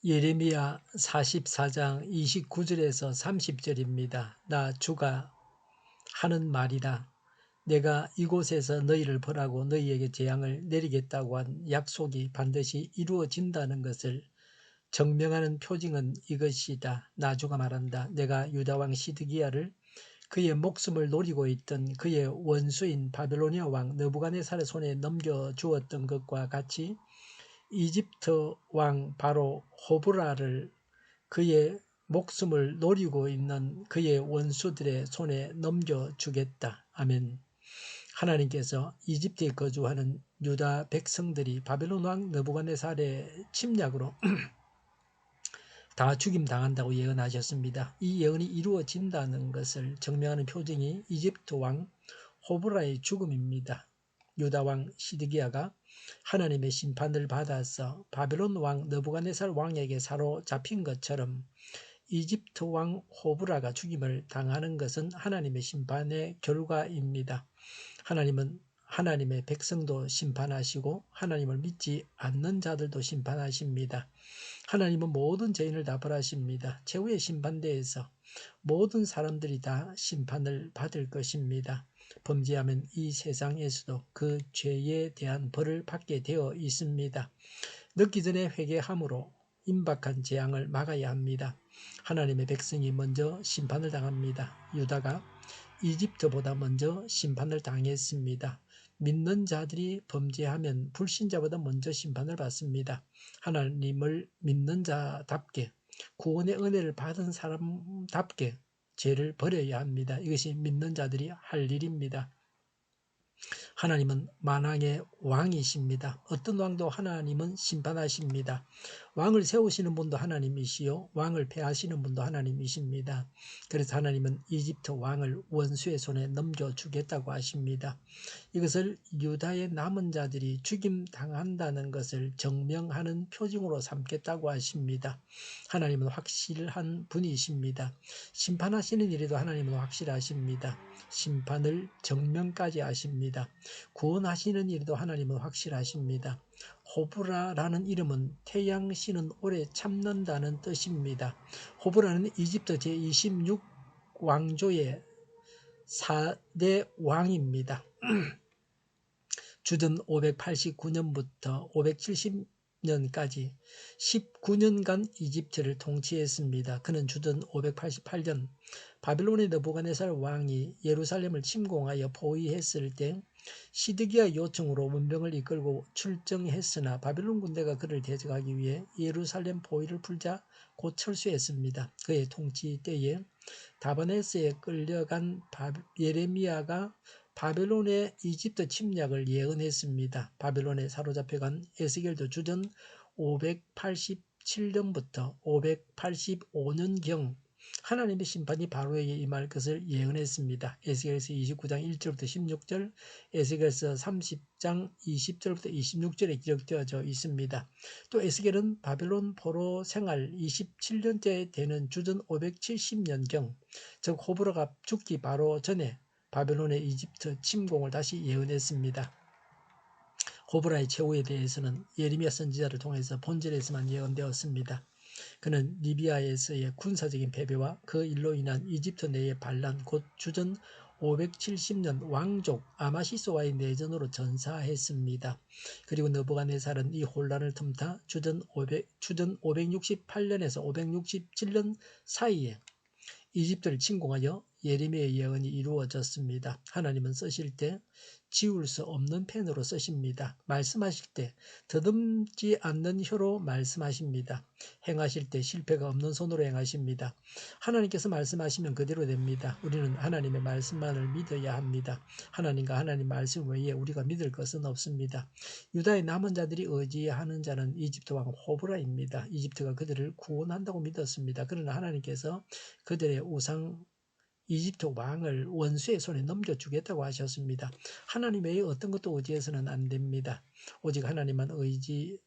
예레미야 44장 29절에서 30절입니다. 나 주가 하는 말이라. 내가 이곳에서 너희를 벌하고 너희에게 재앙을 내리겠다고 한 약속이 반드시 이루어진다는 것을 증명하는 표징은 이것이다. 나 주가 말한다. 내가 유다왕 시드기야를 그의 목숨을 노리고 있던 그의 원수인 바벨로니아 왕 느부갓네살의 손에 넘겨주었던 것과 같이 이집트 왕 바로 호브라를 그의 목숨을 노리고 있는 그의 원수들의 손에 넘겨주겠다. 아멘. 하나님께서 이집트에 거주하는 유다 백성들이 바벨론 왕 느부갓네살의 침략으로 다 죽임당한다고 예언하셨습니다. 이 예언이 이루어진다는 것을 증명하는 표징이 이집트 왕 호브라의 죽음입니다. 유다 왕 시드기야가 하나님의 심판을 받아서 바벨론 왕 느부갓네살 왕에게 사로잡힌 것처럼 이집트 왕 호브라가 죽임을 당하는 것은 하나님의 심판의 결과입니다. 하나님은 하나님의 백성도 심판하시고 하나님을 믿지 않는 자들도 심판하십니다. 하나님은 모든 죄인을 다 벌하십니다. 최후의 심판대에서 모든 사람들이 다 심판을 받을 것입니다. 범죄하면 이 세상에서도 그 죄에 대한 벌을 받게 되어 있습니다. 늦기 전에 회개함으로 임박한 재앙을 막아야 합니다. 하나님의 백성이 먼저 심판을 당합니다. 유다가 이집트보다 먼저 심판을 당했습니다. 믿는 자들이 범죄하면 불신자보다 먼저 심판을 받습니다. 하나님을 믿는 자답게 구원의 은혜를 받은 사람답게 죄를 버려야 합니다. 이것이 믿는 자들이 할 일입니다. 하나님은 만왕의 왕이십니다. 어떤 왕도 하나님은 심판하십니다. 왕을 세우시는 분도 하나님이시요 왕을 폐하시는 분도 하나님이십니다. 그래서 하나님은 이집트 왕을 원수의 손에 넘겨주겠다고 하십니다. 이것을 유다의 남은 자들이 죽임당한다는 것을 증명하는 표징으로 삼겠다고 하십니다. 하나님은 확실한 분이십니다. 심판하시는 일에도 하나님은 확실하십니다. 심판을 증명까지 하십니다. 구원하시는 일에도 하나님은 확실하십니다. 호브라라는 이름은 태양신은 오래 참는다는 뜻입니다. 호브라는 이집트 제26 왕조의 4대 왕입니다. 주전 589년부터 570년까지 19년간 이집트를 통치했습니다. 그는 주전 588년 바벨론의 느부갓네살 왕이 예루살렘을 침공하여 포위했을 때 시드기야 요청으로 문병을 이끌고 출정했으나 바벨론 군대가 그를 대적하기 위해 예루살렘 포위를 풀자 곧 철수했습니다. 그의 통치 때에 다바네스에 끌려간 예레미야가 바벨론의 이집트 침략을 예언했습니다. 바벨론에 사로잡혀간 에스겔도 주전 587년부터 585년경 하나님의 심판이 바로에게 임할 것을 예언했습니다. 에스겔서 29장 1절부터 16절, 에스겔서 30장 20절부터 26절에 기록되어져 있습니다. 또 에스겔은 바벨론 포로 생활 27년째 되는 주전 570년경, 즉 호브라가 죽기 바로 전에 바벨론의 이집트 침공을 다시 예언했습니다. 호브라의 최후에 대해서는 예레미야 선지자를 통해서 본절에서만 예언되었습니다. 그는 리비아에서의 군사적인 패배와 그 일로 인한 이집트 내의 반란, 곧 주전 570년 왕족 아마시스와의 내전으로 전사했습니다. 그리고 느부갓네살은 이 혼란을 틈타 주전 568년에서 567년 사이에 이집트를 침공하여 예레미야의 예언이 이루어졌습니다. 하나님은 쓰실 때 지울 수 없는 펜으로 쓰십니다. 말씀하실 때 더듬지 않는 혀로 말씀하십니다. 행하실 때 실패가 없는 손으로 행하십니다. 하나님께서 말씀하시면 그대로 됩니다. 우리는 하나님의 말씀만을 믿어야 합니다. 하나님과 하나님 말씀 외에 우리가 믿을 것은 없습니다. 유다의 남은 자들이 의지하는 자는 이집트 왕 호브라입니다. 이집트가 그들을 구원한다고 믿었습니다. 그러나 하나님께서 그들의 우상 이집트 왕을 원수의 손에 넘겨주겠다고 하셨습니다. 하나님 외에 어떤 것도 의지해서는 안 됩니다. 오직 하나님만 의지하는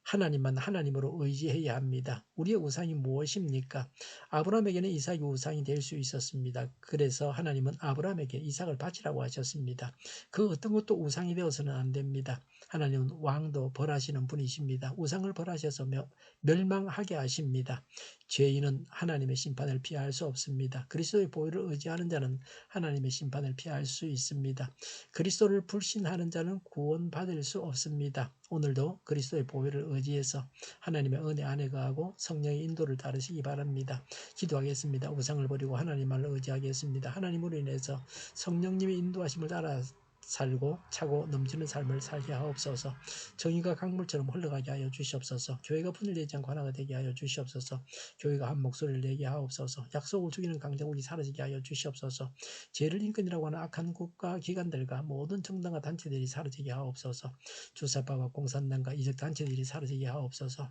하나님만 하나님으로 의지해야 합니다. 우리의 우상이 무엇입니까? 아브라함에게는 이삭이 우상이 될 수 있었습니다. 그래서 하나님은 아브라함에게 이삭을 바치라고 하셨습니다. 그 어떤 것도 우상이 되어서는 안 됩니다. 하나님은 왕도 벌하시는 분이십니다. 우상을 벌하셔서 멸망하게 하십니다. 죄인은 하나님의 심판을 피할 수 없습니다. 그리스도의 보혈을 의지하는 자는 하나님의 심판을 피할 수 있습니다. 그리스도를 불신하는 자는 구원받을 수 없습니다. 오늘도 그리스도의 보혈을 의지해서 하나님의 은혜 안에 거하고 성령의 인도를 따르시기 바랍니다. 기도하겠습니다. 우상을 버리고 하나님만을 의지하겠습니다. 하나님으로 인해서 성령님의 인도하심을 따라 살고 차고 넘치는 삶을 살게 하옵소서. 정의가 강물처럼 흘러가게 하여 주시옵소서. 교회가 분열되지 않고 하나가 되게 하여 주시옵소서. 교회가 한 목소리를 내게 하옵소서. 약속을 죽이는 강대국이 사라지게 하여 주시옵소서. 죄를 인권이라고 하는 악한 국가 기관들과 모든 정당과 단체들이 사라지게 하옵소서. 주사파와 공산당과 이적 단체들이 사라지게 하옵소서.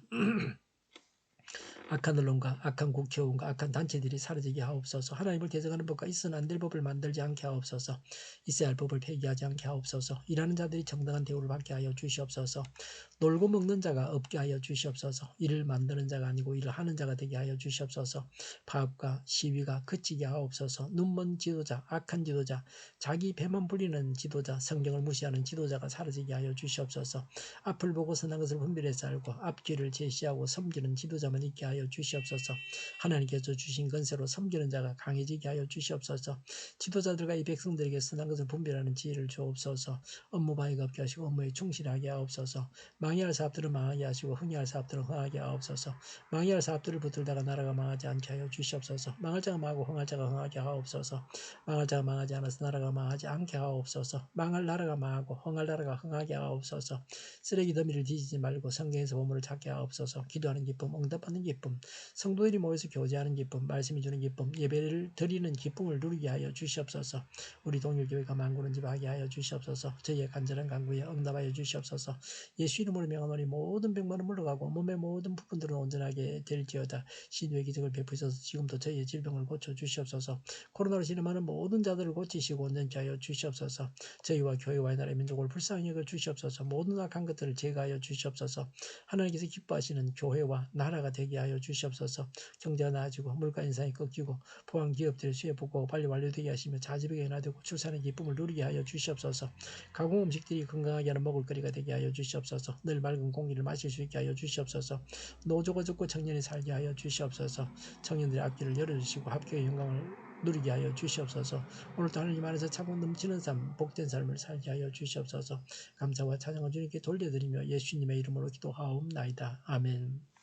악한 언론과 악한 국회의원과 악한 단체들이 사라지게 하옵소서. 하나님을 대적하는 법과 있어는 안 될 법을 만들지 않게 하옵소서. 있어야 할 법을 폐기하지 않게 하옵소서. 일하는 자들이 정당한 대우를 받게 하여 주시옵소서. 놀고 먹는 자가 없게 하여 주시옵소서. 일을 만드는 자가 아니고 일을 하는 자가 되게 하여 주시옵소서. 파업과 시위가 그치게 하옵소서. 눈먼 지도자, 악한 지도자, 자기 배만 불리는 지도자, 성경을 무시하는 지도자가 사라지게 하여 주시옵소서. 앞을 보고 선한 것을 분별해서 알고 앞길을 제시하고 섬기는 지도자만 있게 하여 주시옵소서. 하나님께서 주신 건세로 섬기는 자가 강해지게 하여 주시옵소서. 지도자들과 이 백성들에게 선한 것을 분별하는 지혜를 주옵소서. 업무 방해가 없게 하시고 업무에 충실하게 하옵소서. 망해할 사업들을 망하게 하시고 흥해할 사업들을 흥하게 하옵소서. 망해할 사업들을 붙들다가 나라가 망하지 않게 하여 주시옵소서. 망할 자가 망하고 흥할 자가 흥하게 하옵소서. 망할 자가 망하지 않아서 나라가 망하지 않게 하옵소서. 망할 나라가 망하고 흥할 나라가 흥하게 하옵소서. 쓰레기 더미를 뒤지지 말고 성경에서 보물을 찾게 하옵소서. 기도하는 기쁨, 응답받는 기쁨, 성도들이 모여서 교제하는 기쁨, 말씀이 주는 기쁨, 예배를 드리는 기쁨을 누리게 하여 주시옵소서. 우리 동일교회가 만구는 집 하게 하여 주시옵소서. 저희의 간절한 간구에 응답하여 주시옵소서. 예수 이름으로 명하노니 모든 병만은 물러가고 몸의 모든 부분들은 온전하게 될지어다. 신유의 기적을 베푸셔서 지금도 저희의 질병을 고쳐 주시옵소서. 코로나로 진행하는 모든 자들을 고치시고 온전케 하여 주시옵소서. 저희와 교회와 나라의 민족을 불쌍히 여겨 주시옵소서. 모든 악한 것들을 제거하여 주시옵소서. 하나님께서 기뻐하시는 교회와 나라가 되게 하여 주시옵소서. 경제가 나아지고 물가 인상이 꺾이고 포항 기업들의 수해 복구가 빨리 완료되게 하시며 자집이 인하되고 출산의 기쁨을 누리게 하여 주시옵소서. 가공 음식들이 건강하게 하는 먹을거리가 되게 하여 주시옵소서. 늘 맑은 공기를 마실 수 있게 하여 주시옵소서. 노조가 적고 청년이 살게 하여 주시옵소서. 청년들의 앞길을 열어주시고 합격의 영광을 누리게 하여 주시옵소서. 오늘도 하나님 안에서 차고 넘치는 삶, 복된 삶을 살게 하여 주시옵소서. 감사와 찬양을 주님께 돌려드리며 예수님의 이름으로 기도하옵나이다. 아멘.